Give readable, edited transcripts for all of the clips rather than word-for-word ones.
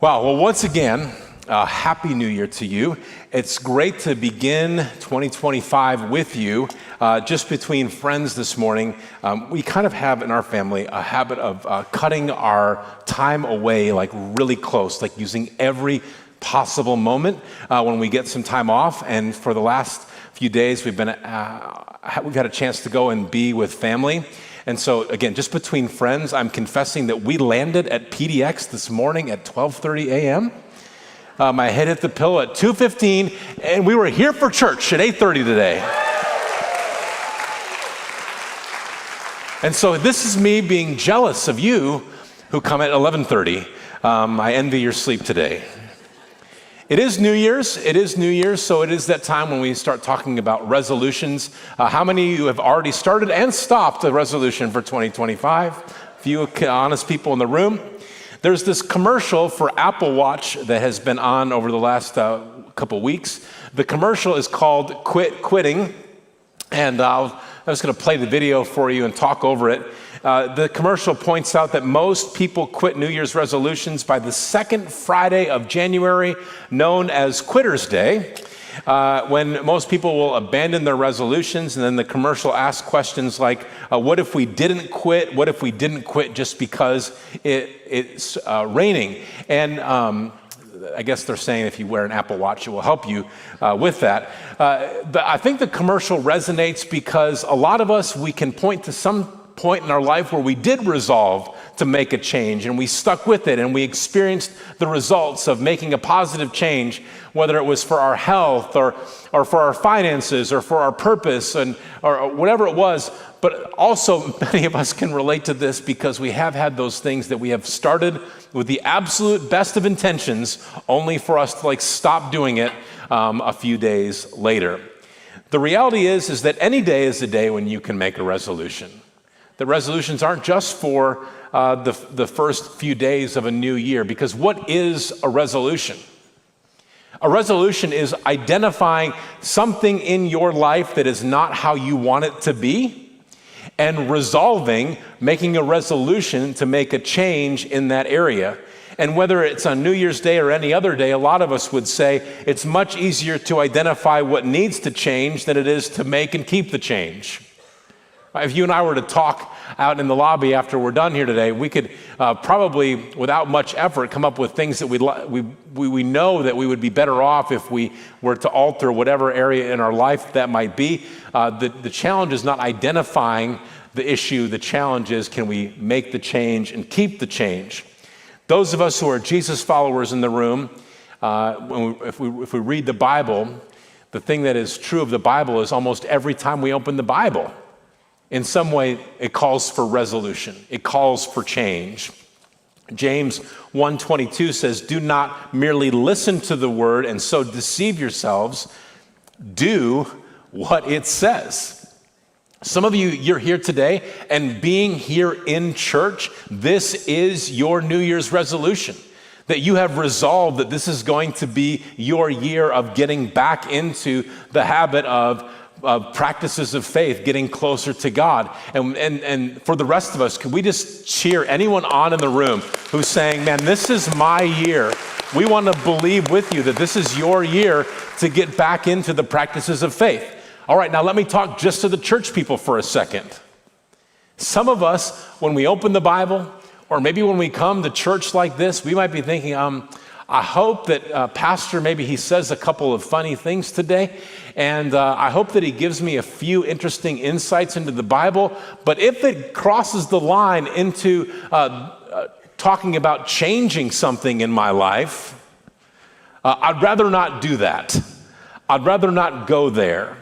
Wow, well, once again, Happy New Year to you. It's great to begin 2025 with you. Just between friends this morning, we kind of have in our family a habit of cutting our time away like really close, like using every possible moment when we get some time off. And for the last few days, we've had a chance to go and be with family. And so again, just between friends, I'm confessing that we landed at PDX this morning at 12:30 a.m. My head hit the pillow at 2:15, and we were here for church at 8:30 today. And so this is me being jealous of you who come at 11:30. I envy your sleep today. It is New Year's, so it is that time when we start talking about resolutions. How many of you have already started and stopped a resolution for 2025? A few honest people in the room. There's this commercial for Apple Watch that has been on over the last couple weeks. The commercial is called Quit Quitting, and I'm just going to play the video for you and talk over it. The commercial points out that most people quit New Year's resolutions by the second Friday of January, known as Quitter's Day, when most people will abandon their resolutions. And then the commercial asks questions like, what if we didn't quit? What if we didn't quit just because it's raining? And I guess they're saying if you wear an Apple Watch, it will help you with that. I think the commercial resonates because a lot of us, we can point to some point in our life where we did resolve to make a change and we stuck with it and we experienced the results of making a positive change, whether it was for our health or for our finances or for our purpose or whatever it was. But also many of us can relate to this because we have had those things that we have started with the absolute best of intentions only for us to stop doing it a few days later. The reality is that any day is a day when you can make a resolution. The resolutions aren't just for the first few days of a new year, because what is a resolution? A resolution is identifying something in your life that is not how you want it to be, and making a resolution to make a change in that area. And whether it's on New Year's Day or any other day, a lot of us would say it's much easier to identify what needs to change than it is to make and keep the change. If you and I were to talk out in the lobby after we're done here today, we could probably, without much effort, come up with things that we know that we would be better off if we were to alter whatever area in our life that might be. The challenge is not identifying the issue. The challenge is, can we make the change and keep the change? Those of us who are Jesus followers in the room, if we read the Bible, the thing that is true of the Bible is almost every time we open the Bible, in some way, it calls for resolution. It calls for change. James 1:22 says, do not merely listen to the word and so deceive yourselves. Do what it says. Some of you, you're here today, and being here in church, this is your New Year's resolution. That you have resolved that this is going to be your year of getting back into the habit of practices of faith, getting closer to God. And for the rest of us, could we just cheer anyone on in the room who's saying, man, this is my year. We want to believe with you that this is your year to get back into the practices of faith. All right, now let me talk just to the church people for a second. Some of us, when we open the Bible, or maybe when we come to church like this, we might be thinking, I hope that Pastor, maybe he says a couple of funny things today, and I hope that he gives me a few interesting insights into the Bible, but if it crosses the line into talking about changing something in my life, I'd rather not do that. I'd rather not go there.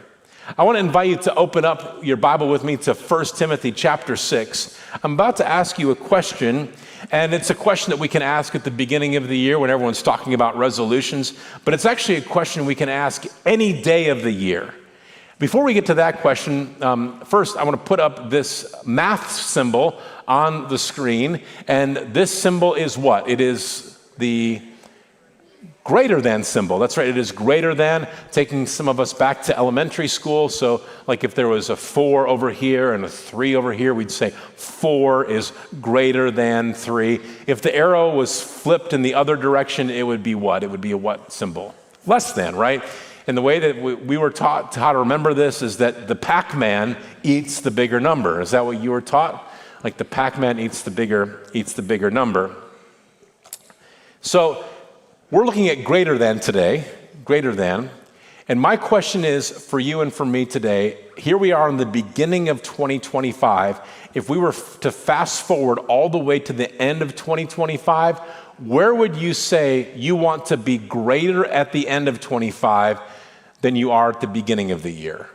I want to invite you to open up your Bible with me to 1 Timothy chapter 6. I'm about to ask you a question, and it's a question that we can ask at the beginning of the year when everyone's talking about resolutions, but it's actually a question we can ask any day of the year. Before we get to that question, first I want to put up this math symbol on the screen, and this symbol is what? It is the greater than symbol. That's right, it is greater than, taking some of us back to elementary school. So like if there was a 4 over here and a 3 over here, we'd say 4 is greater than 3. If the arrow was flipped in the other direction, it would be what? It would be a what symbol? Less than, right? And the way that we were taught how to remember this is that the Pac-Man eats the bigger number. Is that what you were taught? Like the Pac-Man eats the bigger number. So we're looking at greater than today, greater than. And my question is for you and for me today, here we are in the beginning of 2025. If we were to fast forward all the way to the end of 2025, where would you say you want to be greater at the end of 25 than you are at the beginning of the year?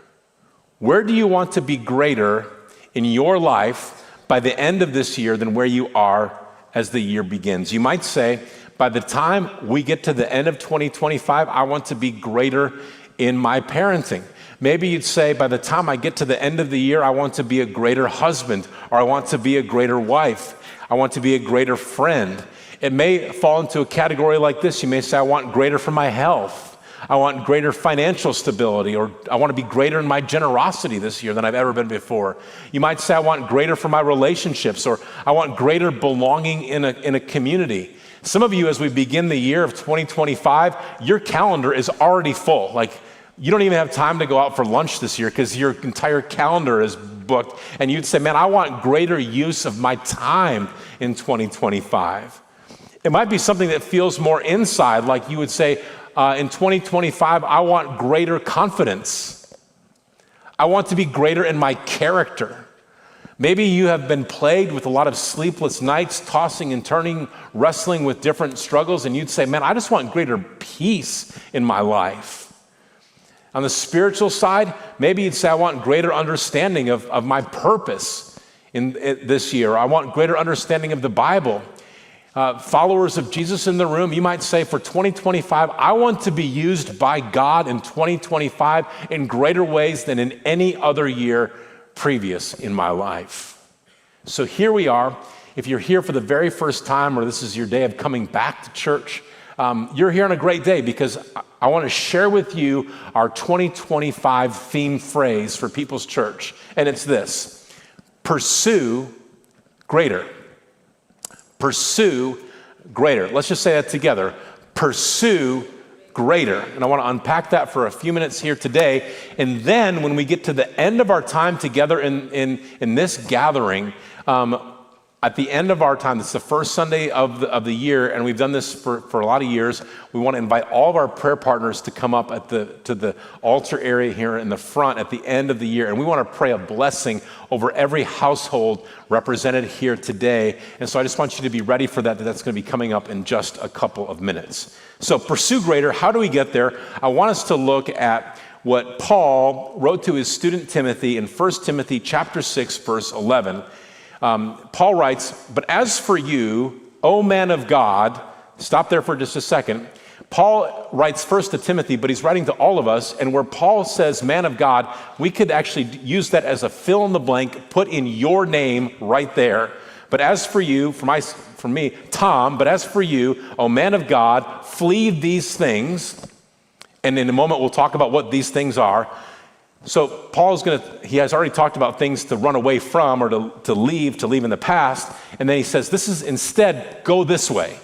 Where do you want to be greater in your life by the end of this year than where you are as the year begins? You might say, by the time we get to the end of 2025, I want to be greater in my parenting. Maybe you'd say, by the time I get to the end of the year, I want to be a greater husband, or I want to be a greater wife. I want to be a greater friend. It may fall into a category like this. You may say, I want greater for my health. I want greater financial stability, or I want to be greater in my generosity this year than I've ever been before. You might say, I want greater for my relationships, or I want greater belonging in a community. Some of you, as we begin the year of 2025, your calendar is already full. Like, you don't even have time to go out for lunch this year because your entire calendar is booked. And you'd say, man, I want greater use of my time in 2025. It might be something that feels more inside, like you would say, in 2025, I want greater confidence. I want to be greater in my character. Maybe you have been plagued with a lot of sleepless nights, tossing and turning, wrestling with different struggles, and you'd say, man, I just want greater peace in my life. On the spiritual side, maybe you'd say, I want greater understanding of my purpose in this year. I want greater understanding of the Bible. Followers of Jesus in the room, you might say, for 2025, I want to be used by God in 2025 in greater ways than in any other year previous in my life. So here we are. If you're here for the very first time, or this is your day of coming back to church, you're here on a great day, because I want to share with you our 2025 theme phrase for People's Church. And it's this: pursue greater. Pursue greater. Let's just say that together. Pursue greater. And I want to unpack that for a few minutes here today. And then when we get to the end of our time together in this gathering, at the end of our time, this is the first Sunday of the year, and we've done this for a lot of years. We want to invite all of our prayer partners to come up to the altar area here in the front at the end of the year. And we want to pray a blessing over every household represented here today. And so I just want you to be ready for that. That's going to be coming up in just a couple of minutes. So pursue greater. How do we get there? I want us to look at what Paul wrote to his student Timothy in 1 Timothy chapter 6, verse 11. Paul writes, but as for you, O man of God, stop there for just a second. Paul writes first to Timothy, but he's writing to all of us. And where Paul says man of God, we could actually use that as a fill in the blank, put in your name right there. But as for you, for me, Tom, but as for you, O man of God, flee these things. And in a moment, we'll talk about what these things are. So he has already talked about things to run away from, or to leave in the past. And then he says, this is instead, go this way,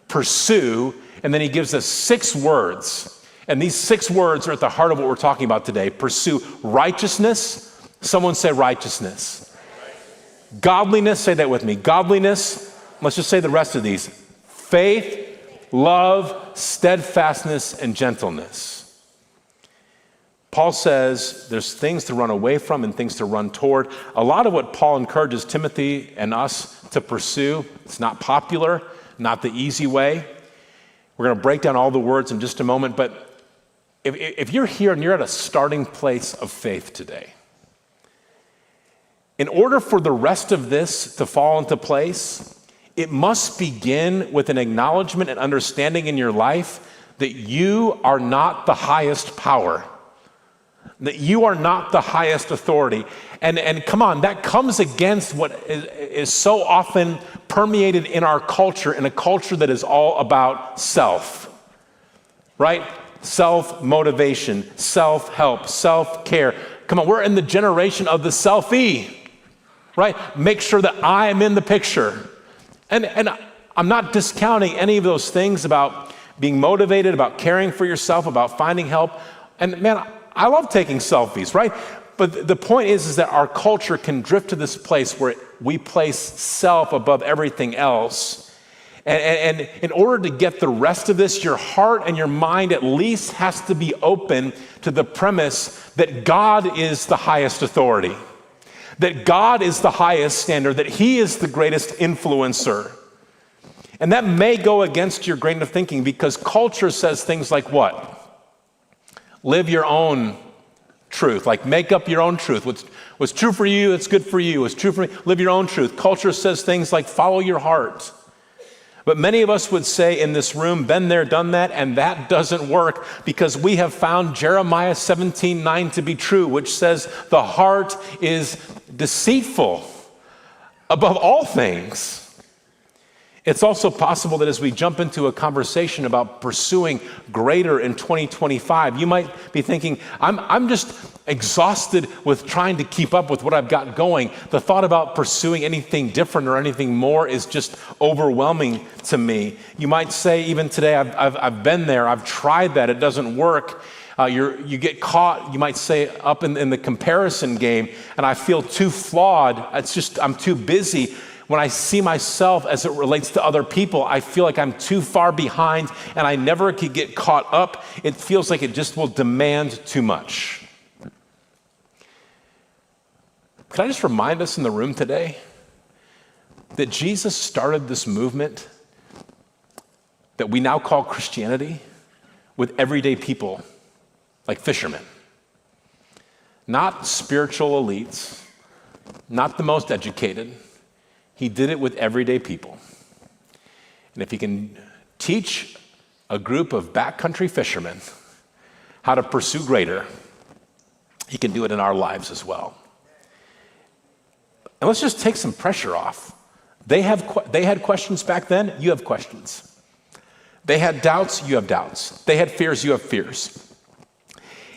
pursue. And then he gives us 6 words. And these 6 words are at the heart of what we're talking about today. Pursue righteousness. Someone say righteousness. Godliness, say that with me. Godliness. Let's just say the rest of these. Faith, love, steadfastness, and gentleness. Paul says there's things to run away from and things to run toward. A lot of what Paul encourages Timothy and us to pursue, it's not popular, not the easy way. We're going to break down all the words in just a moment, but if you're here and you're at a starting place of faith today, in order for the rest of this to fall into place, it must begin with an acknowledgement and understanding in your life that you are not the highest power. That you are not the highest authority. And come on, that comes against what is so often permeated in our culture, in a culture that is all about self, right? Self-motivation, self-help, self-care. Come on, we're in the generation of the selfie, right? Make sure that I am in the picture. And I'm not discounting any of those things about being motivated, about caring for yourself, about finding help. And man, I love taking selfies, right? But the point is that our culture can drift to this place where we place self above everything else. And in order to get the rest of this, your heart and your mind at least has to be open to the premise that God is the highest authority, that God is the highest standard, that He is the greatest influencer. And that may go against your grain of thinking because culture says things like what? Live your own truth, like make up your own truth. What's true for you, it's good for you. What's true for me, live your own truth. Culture says things like follow your heart. But many of us would say in this room, been there, done that, and that doesn't work because we have found Jeremiah 17:9 to be true, which says the heart is deceitful above all things. It's also possible that as we jump into a conversation about pursuing greater in 2025, you might be thinking, I'm just exhausted with trying to keep up with what I've got going. The thought about pursuing anything different or anything more is just overwhelming to me. You might say, even today, I've been there, I've tried that, it doesn't work. You get caught, you might say, up in the comparison game, and I feel too flawed. It's just, I'm too busy. When I see myself as it relates to other people, I feel like I'm too far behind and I never could get caught up. It feels like it just will demand too much. Can I just remind us in the room today that Jesus started this movement that we now call Christianity with everyday people like fishermen, not spiritual elites, not the most educated. He did it with everyday people. And if he can teach a group of backcountry fishermen how to pursue greater, he can do it in our lives as well. And let's just take some pressure off. They had questions back then, you have questions. They had doubts, you have doubts. They had fears, you have fears.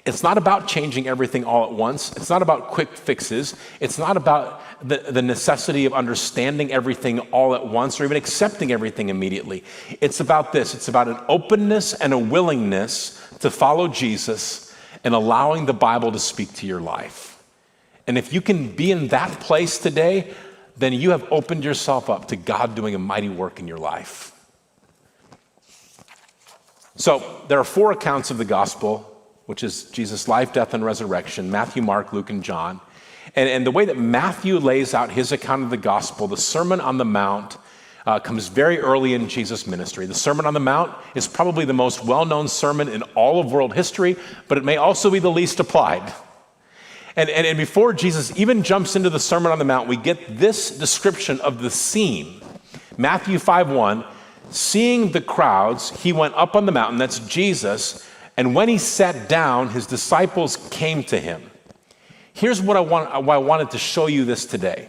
It's not about changing everything all at once. It's not about quick fixes. It's not about the necessity of understanding everything all at once or even accepting everything immediately. It's about this. It's about an openness and a willingness to follow Jesus and allowing the Bible to speak to your life. And if you can be in that place today, then you have opened yourself up to God doing a mighty work in your life. So there are 4 accounts of the gospel, which is Jesus' life, death, and resurrection: Matthew, Mark, Luke, and John. And the way that Matthew lays out his account of the gospel, the Sermon on the Mount, comes very early in Jesus' ministry. The Sermon on the Mount is probably the most well-known sermon in all of world history, but it may also be the least applied. And before Jesus even jumps into the Sermon on the Mount, we get this description of the scene. Matthew 5:1, seeing the crowds, he went up on the mountain, that's Jesus, and when he sat down, his disciples came to him. Here's why I wanted to show you this today.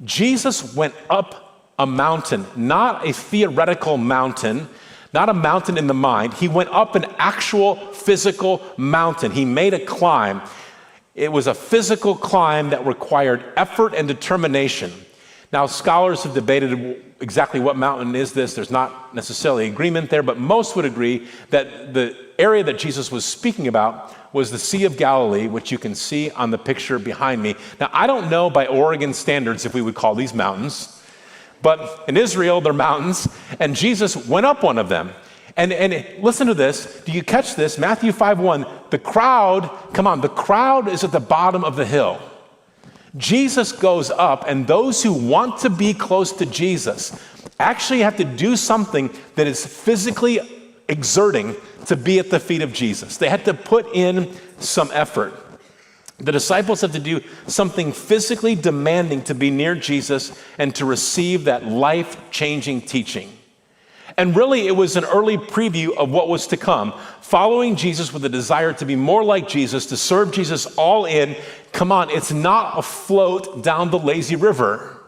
Jesus went up a mountain, not a theoretical mountain, not a mountain in the mind. He went up an actual physical mountain. He made a climb. It was a physical climb that required effort and determination. Now, scholars have debated exactly what mountain is this. There's not necessarily agreement there, but most would agree that the area that Jesus was speaking about was the Sea of Galilee, which you can see on the picture behind me. Now, I don't know by Oregon standards if we would call these mountains, but in Israel, they're mountains, and Jesus went up one of them. And listen to this. Do you catch this? Matthew 5:1, the crowd is at the bottom of the hill. Jesus goes up, and those who want to be close to Jesus actually have to do something that is physically exerting to be at the feet of Jesus. They had to put in some effort. The disciples have to do something physically demanding to be near Jesus and to receive that life-changing teaching. And really, it was an early preview of what was to come. Following Jesus with a desire to be more like Jesus, to serve Jesus all in. Come on, it's not a float down the lazy river.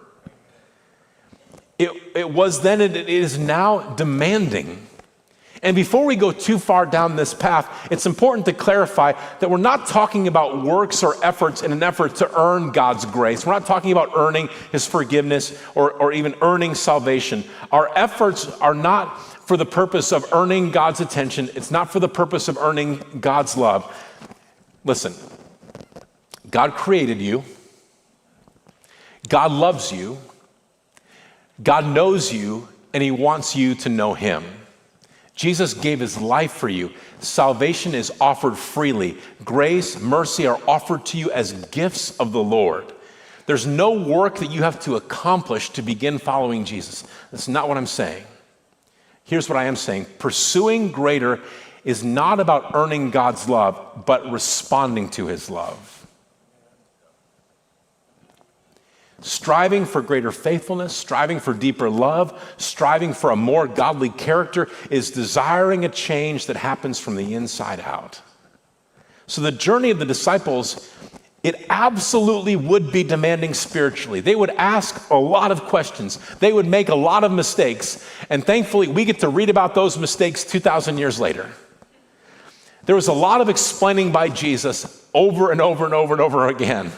It was then, and it is now demanding. And before we go too far down this path, it's important to clarify that we're not talking about works or efforts in an effort to earn God's grace. We're not talking about earning his forgiveness or even earning salvation. Our efforts are not for the purpose of earning God's attention. It's not for the purpose of earning God's love. Listen, God created you. God loves you. God knows you, and he wants you to know him. Jesus gave his life for you. Salvation is offered freely. Grace, mercy are offered to you as gifts of the Lord. There's no work that you have to accomplish to begin following Jesus. That's not what I'm saying. Here's what I am saying. Pursuing greater is not about earning God's love, but responding to his love. Striving for greater faithfulness, striving for deeper love, striving for a more godly character is desiring a change that happens from the inside out. So the journey of the disciples, it absolutely would be demanding spiritually. They would ask a lot of questions. They would make a lot of mistakes. And thankfully, we get to read about those mistakes 2,000 years later. There was a lot of explaining by Jesus over and over and over and over again.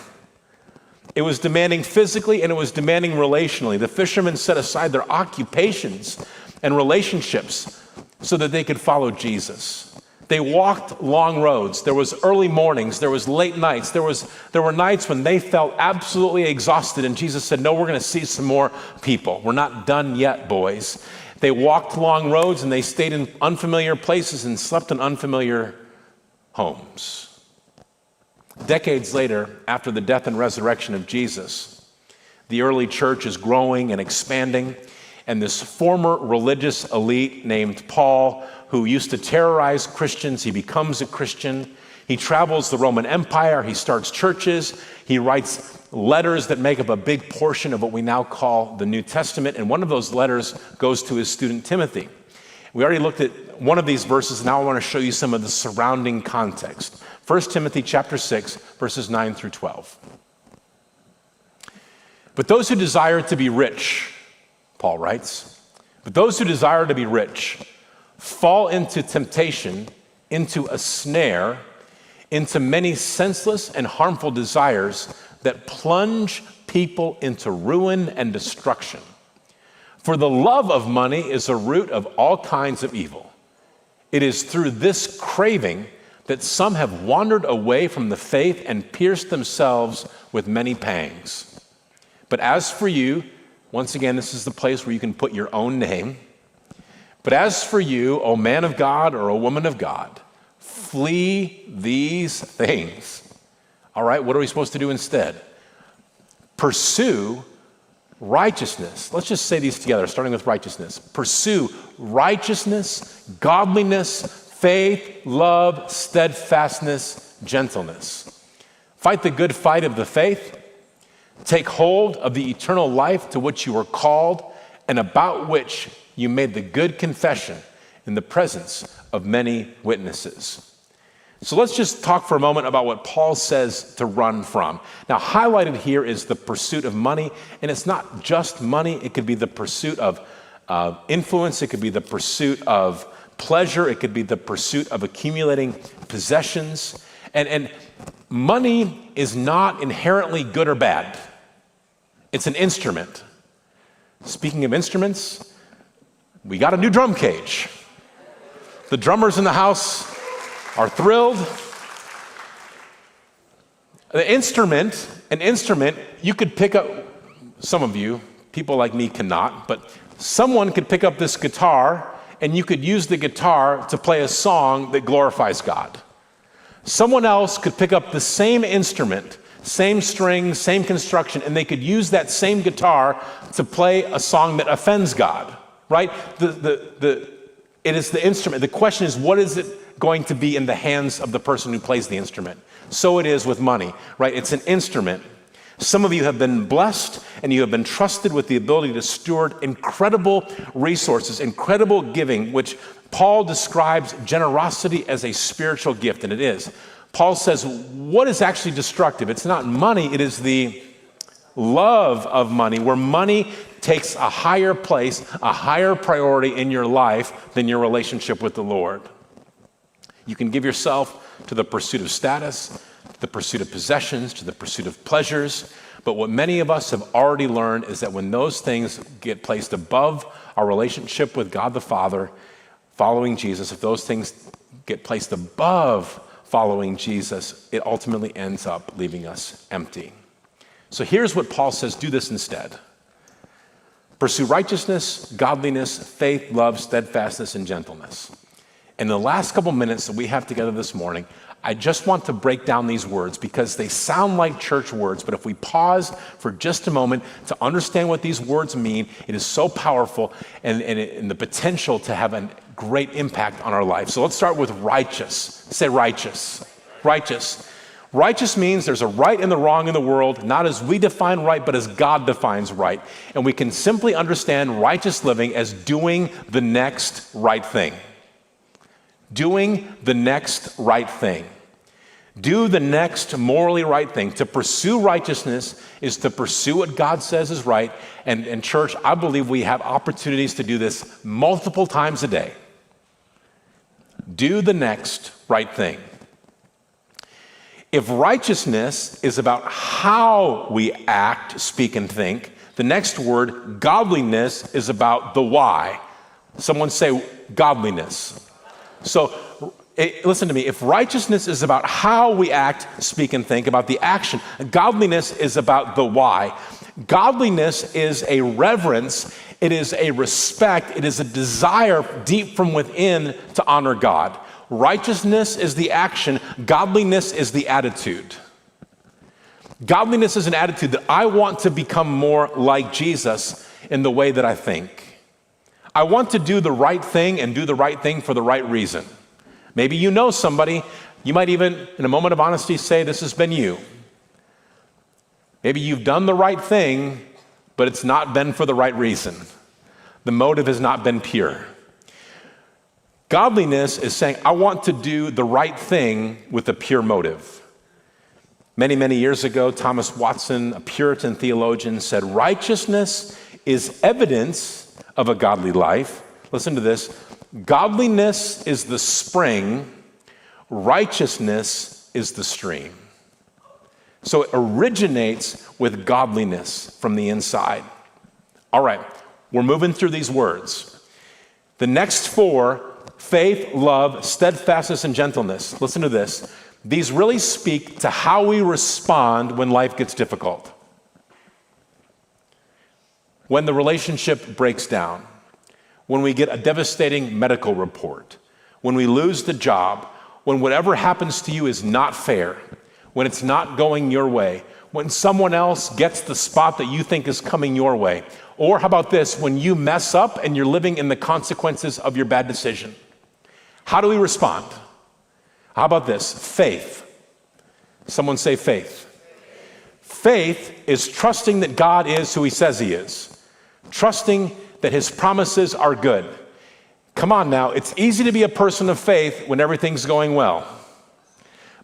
It was demanding physically and it was demanding relationally. The fishermen set aside their occupations and relationships so that they could follow Jesus. They walked long roads. There was early mornings. There was late nights. There were nights when they felt absolutely exhausted, and Jesus said, no, we're going to see some more people. We're not done yet, boys. They walked long roads and they stayed in unfamiliar places and slept in unfamiliar homes. Decades later, after the death and resurrection of Jesus, the early church is growing and expanding, and this former religious elite named Paul, who used to terrorize Christians, he becomes a Christian. He travels the Roman Empire, he starts churches, he writes letters that make up a big portion of what we now call the New Testament, and one of those letters goes to his student Timothy. We already looked at one of these verses. Now I want to show you some of the surrounding context. 1 Timothy chapter 6, verses 9 through 12. But those who desire to be rich, Paul writes, but those who desire to be rich fall into temptation, into a snare, into many senseless and harmful desires that plunge people into ruin and destruction. For the love of money is a root of all kinds of evil. It is through this craving that some have wandered away from the faith and pierced themselves with many pangs. But as for you, once again, this is the place where you can put your own name. But as for you, O man of God or a woman of God, flee these things. All right, what are we supposed to do instead? Pursue righteousness. Let's just say these together, starting with righteousness. Pursue righteousness, godliness, faith, love, steadfastness, gentleness. Fight the good fight of the faith. Take hold of the eternal life to which you were called and about which you made the good confession in the presence of many witnesses. So let's just talk for a moment about what Paul says to run from. Now, highlighted here is the pursuit of money, and it's not just money. It could be the pursuit of influence. It could be the pursuit of pleasure. It could be the pursuit of accumulating possessions. And money is not inherently good or bad. It's an instrument. Speaking of instruments, we got a new drum cage. The drummers in the house are thrilled. An instrument, you could pick up, some of you, people like me cannot, but someone could pick up this guitar and you could use the guitar to play a song that glorifies God. Someone else could pick up the same instrument, same strings, same construction, and they could use that same guitar to play a song that offends God, right? It is the instrument. The question is, what is it going to be in the hands of the person who plays the instrument? So it is with money, right? It's an instrument. Some of you have been blessed and you have been trusted with the ability to steward incredible resources, incredible giving, which Paul describes generosity as a spiritual gift, and it is. Paul says, what is actually destructive? It's not money, it is the love of money, where money takes a higher place, a higher priority in your life than your relationship with the Lord. You can give yourself to the pursuit of status, to the pursuit of possessions, to the pursuit of pleasures. But what many of us have already learned is that when those things get placed above our relationship with God the Father, following Jesus, if those things get placed above following Jesus, it ultimately ends up leaving us empty. So here's what Paul says: do this instead. Pursue righteousness, godliness, faith, love, steadfastness, and gentleness. In the last couple minutes that we have together this morning, I just want to break down these words because they sound like church words, but if we pause for just a moment to understand what these words mean, it is so powerful and the potential to have a great impact on our life. So let's start with righteous. Say righteous. Righteous. Righteous means there's a right and the wrong in the world, not as we define right, but as God defines right. And we can simply understand righteous living as doing the next right thing. Doing the next right thing. Do the next morally right thing. To pursue righteousness is to pursue what God says is right. And church, I believe we have opportunities to do this multiple times a day. Do the next right thing. If righteousness is about how we act, speak, and think, the next word, godliness, is about the why. Someone say godliness. So listen to me. If righteousness is about how we act, speak, and think, about the action, godliness is about the why. Godliness is a reverence. It is a respect. It is a desire deep from within to honor God. Righteousness is the action. Godliness is the attitude. Godliness is an attitude that I want to become more like Jesus in the way that I think. I want to do the right thing and do the right thing for the right reason. Maybe you know somebody, you might even, in a moment of honesty, say this has been you. Maybe you've done the right thing, but it's not been for the right reason. The motive has not been pure. Godliness is saying, I want to do the right thing with a pure motive. Many, many years ago, Thomas Watson, a Puritan theologian, said, righteousness is evidence of a godly life. Listen to this. Godliness is the spring, righteousness is the stream. So it originates with godliness from the inside. All right, we're moving through these words. The next four, faith, love, steadfastness, and gentleness. Listen to this. These really speak to how we respond when life gets difficult. When the relationship breaks down, when we get a devastating medical report, when we lose the job, when whatever happens to you is not fair, when it's not going your way, when someone else gets the spot that you think is coming your way, or how about this, when you mess up and you're living in the consequences of your bad decision. How do we respond? How about this? Faith. Someone say faith. Faith is trusting that God is who he says he is. Trusting that his promises are good. Come on now, it's easy to be a person of faith when everything's going well.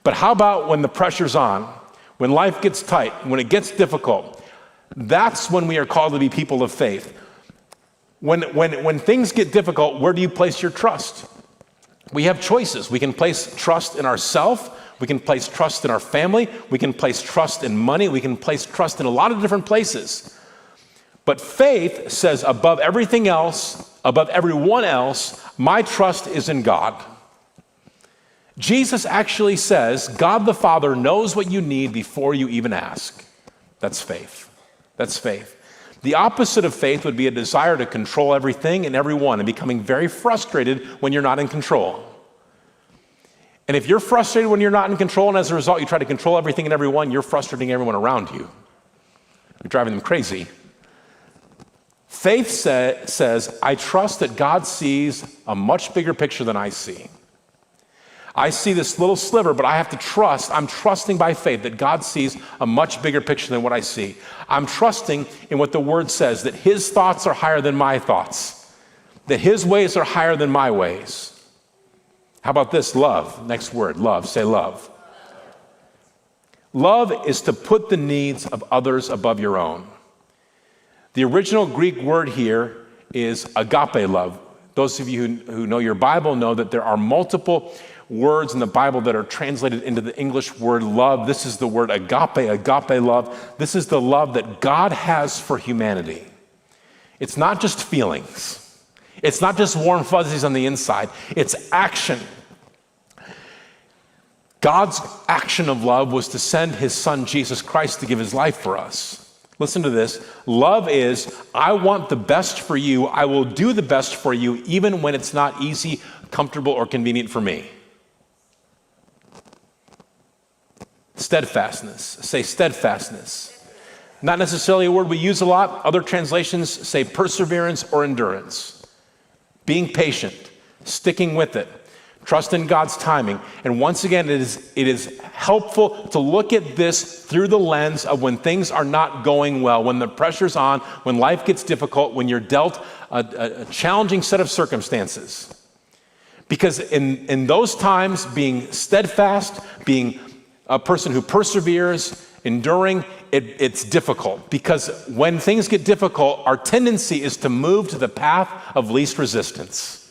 But how about when the pressure's on, when life gets tight, when it gets difficult? That's when we are called to be people of faith. When things get difficult, where do you place your trust? We have choices. We can place trust in ourselves. We can place trust in our family. We can place trust in money. We can place trust in a lot of different places. But faith says above everything else, above everyone else, my trust is in God. Jesus actually says God the Father knows what you need before you even ask. That's faith. That's faith. The opposite of faith would be a desire to control everything and everyone and becoming very frustrated when you're not in control. And if you're frustrated when you're not in control and as a result you try to control everything and everyone, you're frustrating everyone around you. You're driving them crazy. Faith says, I trust that God sees a much bigger picture than I see. I see this little sliver, but I have to trust. I'm trusting by faith that God sees a much bigger picture than what I see. I'm trusting in what the word says, that his thoughts are higher than my thoughts, that his ways are higher than my ways. How about this? Love. Next word, love. Say love. Love is to put the needs of others above your own. The original Greek word here is agape love. Those of you who know your Bible know that there are multiple words in the Bible that are translated into the English word love. This is the word agape love. This is the love that God has for humanity. It's not just feelings. It's not just warm fuzzies on the inside. It's action. God's action of love was to send his son, Jesus Christ, to give his life for us. Listen to this. Love is, I want the best for you. I will do the best for you, even when it's not easy, comfortable, or convenient for me. Steadfastness. Say steadfastness. Not necessarily a word we use a lot. Other translations say perseverance or endurance. Being patient, sticking with it, trust in God's timing. And once again, it is helpful to look at this through the lens of when things are not going well, when the pressure's on, when life gets difficult, when you're dealt a challenging set of circumstances. Because in those times, being steadfast, being a person who perseveres, enduring, it's difficult. Because when things get difficult, our tendency is to move to the path of least resistance.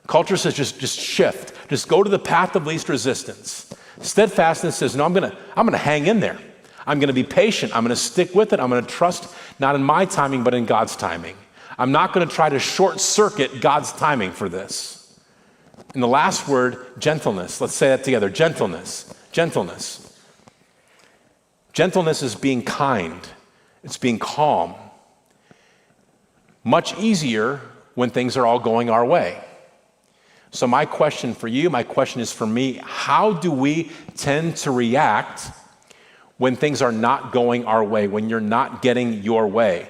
Culture says just shift. Just go to the path of least resistance. Steadfastness says, no, I'm gonna hang in there. I'm gonna be patient. I'm gonna stick with it. I'm gonna trust not in my timing, but in God's timing. I'm not gonna try to short circuit God's timing for this. And the last word, gentleness. Let's say that together. Gentleness. Gentleness. Gentleness is being kind. It's being calm. Much easier when things are all going our way. So my question for you, my question is for me, how do we tend to react when things are not going our way, when you're not getting your way?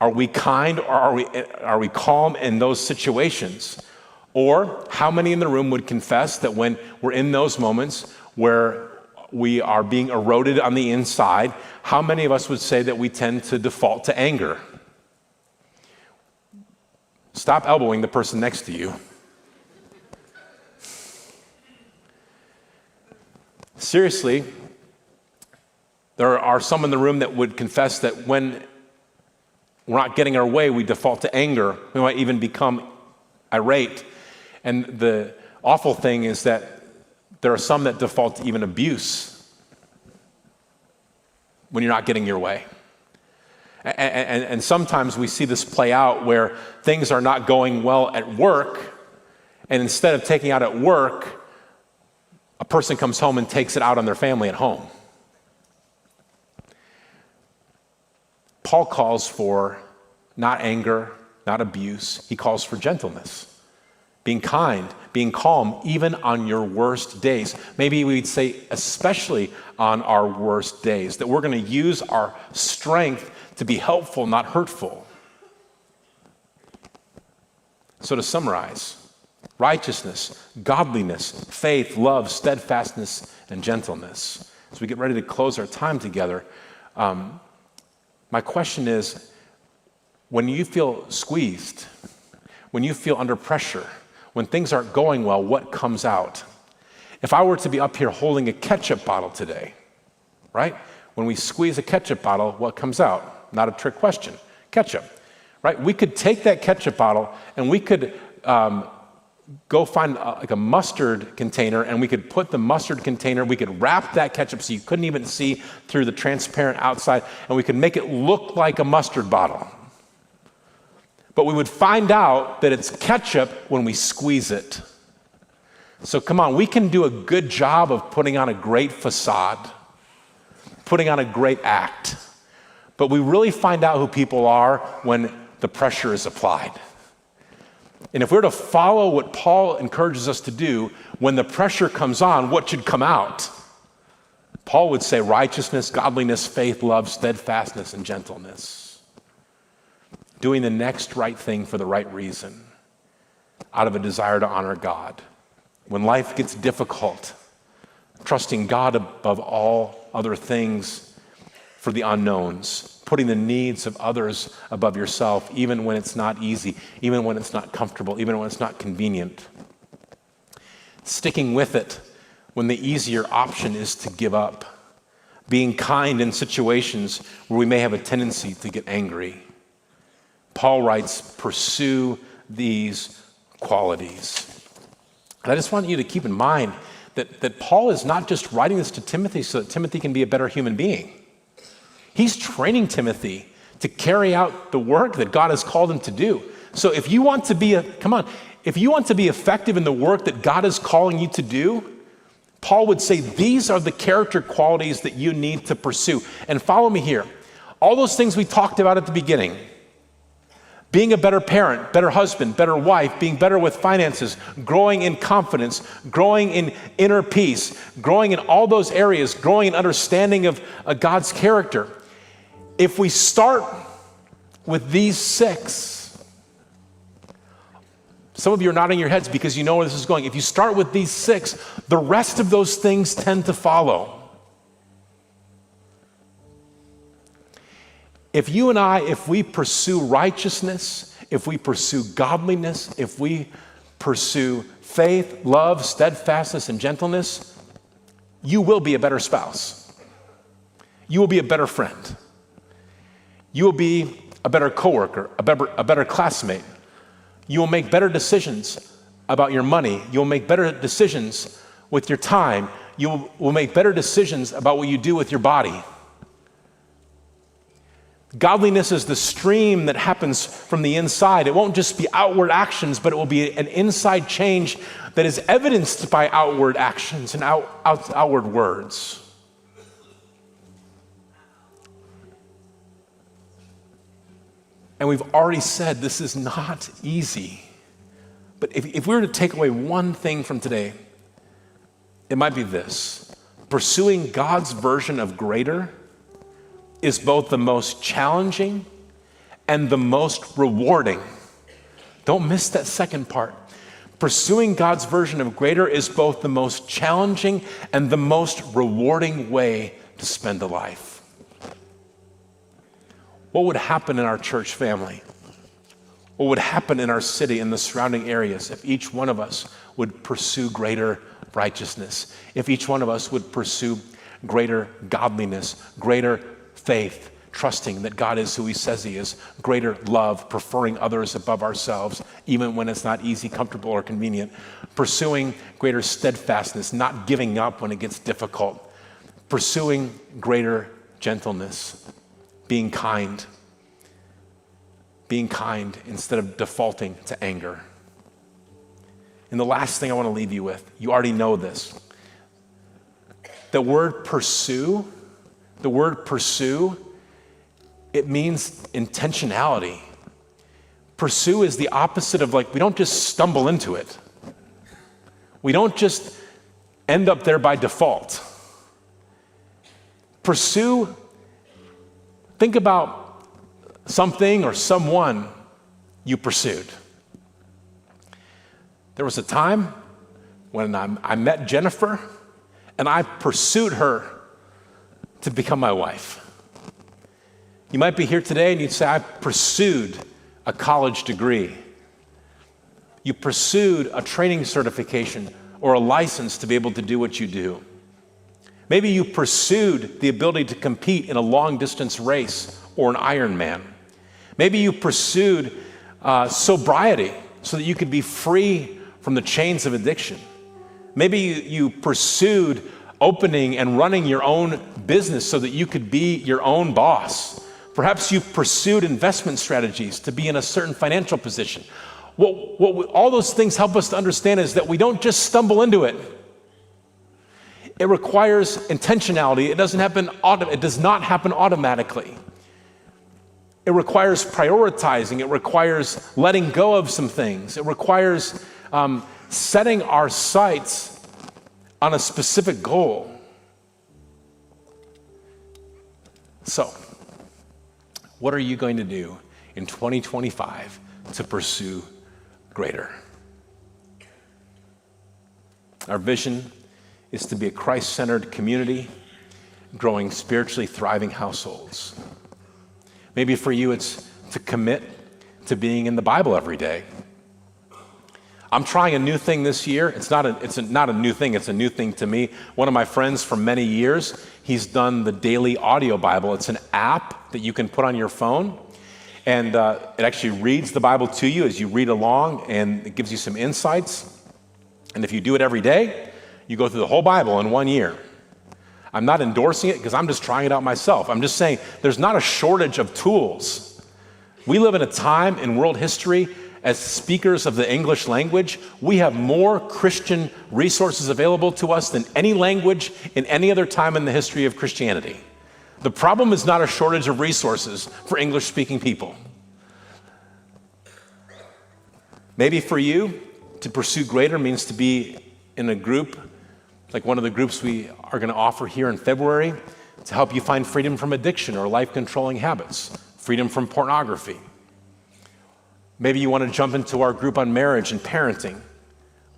Are we kind or are we calm in those situations? Or how many in the room would confess that when we're in those moments where we are being eroded on the inside, how many of us would say that we tend to default to anger? Stop elbowing the person next to you. Seriously, there are some in the room that would confess that when we're not getting our way, we default to anger. We might even become irate. And the awful thing is that there are some that default to even abuse when you're not getting your way. And sometimes we see this play out where things are not going well at work, and instead of taking out at work, a person comes home and takes it out on their family at home. Paul calls for not anger, not abuse. He calls for gentleness, being kind, being calm, even on your worst days. Maybe we'd say especially on our worst days, that we're going to use our strength to be helpful, not hurtful. So to summarize, righteousness, godliness, faith, love, steadfastness, and gentleness. As we get ready to close our time together, my question is, when you feel squeezed, when you feel under pressure, when things aren't going well, what comes out? If I were to be up here holding a ketchup bottle today, right? When we squeeze a ketchup bottle, what comes out? Not a trick question. Ketchup, right? We could take that ketchup bottle and we could go find like a mustard container, and we could put the mustard container, we could wrap that ketchup so you couldn't even see through the transparent outside, and we could make it look like a mustard bottle. But we would find out that it's ketchup when we squeeze it. So come on, we can do a good job of putting on a great facade, putting on a great act, but we really find out who people are when the pressure is applied. And if we're to follow what Paul encourages us to do, when the pressure comes on, what should come out? Paul would say righteousness, godliness, faith, love, steadfastness, and gentleness. Doing the next right thing for the right reason, out of a desire to honor God. When life gets difficult, trusting God above all other things for the unknowns. Putting the needs of others above yourself, even when it's not easy, even when it's not comfortable, even when it's not convenient. Sticking with it when the easier option is to give up. Being kind in situations where we may have a tendency to get angry. Paul writes, pursue these qualities. And I just want you to keep in mind that Paul is not just writing this to Timothy so that Timothy can be a better human being. He's training Timothy to carry out the work that God has called him to do. So if you want to be effective in the work that God is calling you to do, Paul would say these are the character qualities that you need to pursue. And follow me here. All those things we talked about at the beginning, being a better parent, better husband, better wife, being better with finances, growing in confidence, growing in inner peace, growing in all those areas, growing in understanding of God's character. If we start with these 6, some of you are nodding your heads because you know where this is going. If you start with these 6, the rest of those things tend to follow. If you and I, if we pursue righteousness, if we pursue godliness, if we pursue faith, love, steadfastness, and gentleness, you will be a better spouse. You will be a better friend. You will be a better coworker, a better classmate. You will make better decisions about your money. You'll make better decisions with your time. You will make better decisions about what you do with your body. Godliness is the stream that happens from the inside. It won't just be outward actions, but it will be an inside change that is evidenced by outward actions and outward words. And we've already said this is not easy. But if we were to take away one thing from today, it might be this. Pursuing God's version of greater is both the most challenging and the most rewarding. Don't miss that second part. Pursuing God's version of greater is both the most challenging and the most rewarding way to spend a life. What would happen in our church family? What would happen in our city and the surrounding areas if each one of us would pursue greater righteousness? If each one of us would pursue greater godliness, greater faith, trusting that God is who he says he is, greater love, preferring others above ourselves, even when it's not easy, comfortable, or convenient, pursuing greater steadfastness, not giving up when it gets difficult, pursuing greater gentleness, being kind instead of defaulting to anger. And the last thing I want to leave you with, you already know this. The word pursue, it means intentionality. Pursue is the opposite of we don't just stumble into it. We don't just end up there by default. Pursue, think about something or someone you pursued. There was a time when I met Jennifer and I pursued her to become my wife. You might be here today and you'd say, I pursued a college degree. You pursued a training certification or a license to be able to do what you do. Maybe you pursued the ability to compete in a long-distance race or an Ironman. Maybe you pursued sobriety so that you could be free from the chains of addiction. Maybe you pursued opening and running your own business so that you could be your own boss. Perhaps you pursued investment strategies to be in a certain financial position. What all those things help us to understand is that we don't just stumble into it. It requires intentionality. It does not happen automatically. It requires prioritizing. It requires letting go of some things. It requires setting our sights on a specific goal. So, what are you going to do in 2025 to pursue greater? Our vision is to be a Christ-centered community, growing spiritually thriving households. Maybe for you, it's to commit to being in the Bible every day. I'm trying a new thing this year. It's not a new thing, it's a new thing to me. One of my friends for many years, he's done the daily audio Bible. It's an app that you can put on your phone. And it actually reads the Bible to you as you read along, and it gives you some insights. And if you do it every day, you go through the whole Bible in 1 year. I'm not endorsing it because I'm just trying it out myself. I'm just saying there's not a shortage of tools. We live in a time in world history as speakers of the English language, we have more Christian resources available to us than any language in any other time in the history of Christianity. The problem is not a shortage of resources for English-speaking people. Maybe for you, to pursue greater means to be in a group, like one of the groups we are going to offer here in February, to help you find freedom from addiction or life-controlling habits, freedom from pornography. Maybe you want to jump into our group on marriage and parenting,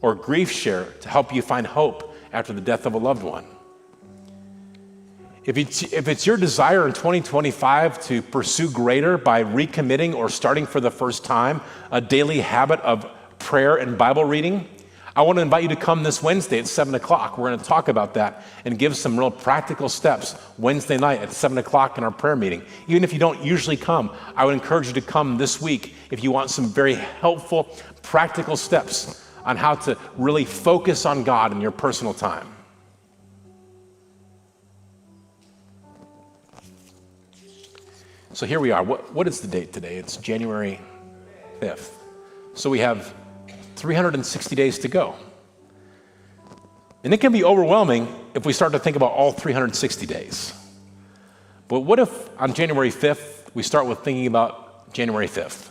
or Grief Share to help you find hope after the death of a loved one. If it's your desire in 2025 to pursue greater by recommitting or starting for the first time a daily habit of prayer and Bible reading, I want to invite you to come this Wednesday at 7 o'clock. We're going to talk about that and give some real practical steps Wednesday night at 7 o'clock in our prayer meeting. Even if you don't usually come, I would encourage you to come this week if you want some very helpful, practical steps on how to really focus on God in your personal time. So here we are. What is the date today? It's January 5th. So we have 360 days to go. And it can be overwhelming if we start to think about all 360 days. But what if on January 5th, we start with thinking about January 5th,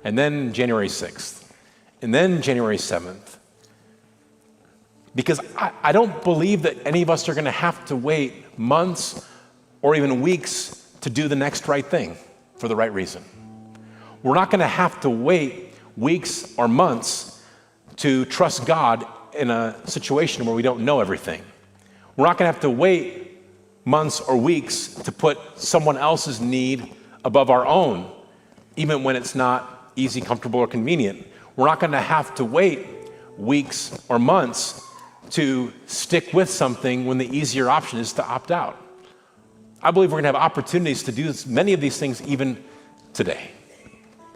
and then January 6th, and then January 7th? Because I don't believe that any of us are going to have to wait months or even weeks to do the next right thing for the right reason. We're not going to have to wait weeks or months to trust God in a situation where we don't know everything. We're not going to have to wait months or weeks to put someone else's need above our own, even when it's not easy, comfortable, or convenient. We're not going to have to wait weeks or months to stick with something when the easier option is to opt out. I believe we're going to have opportunities to do many of these things even today.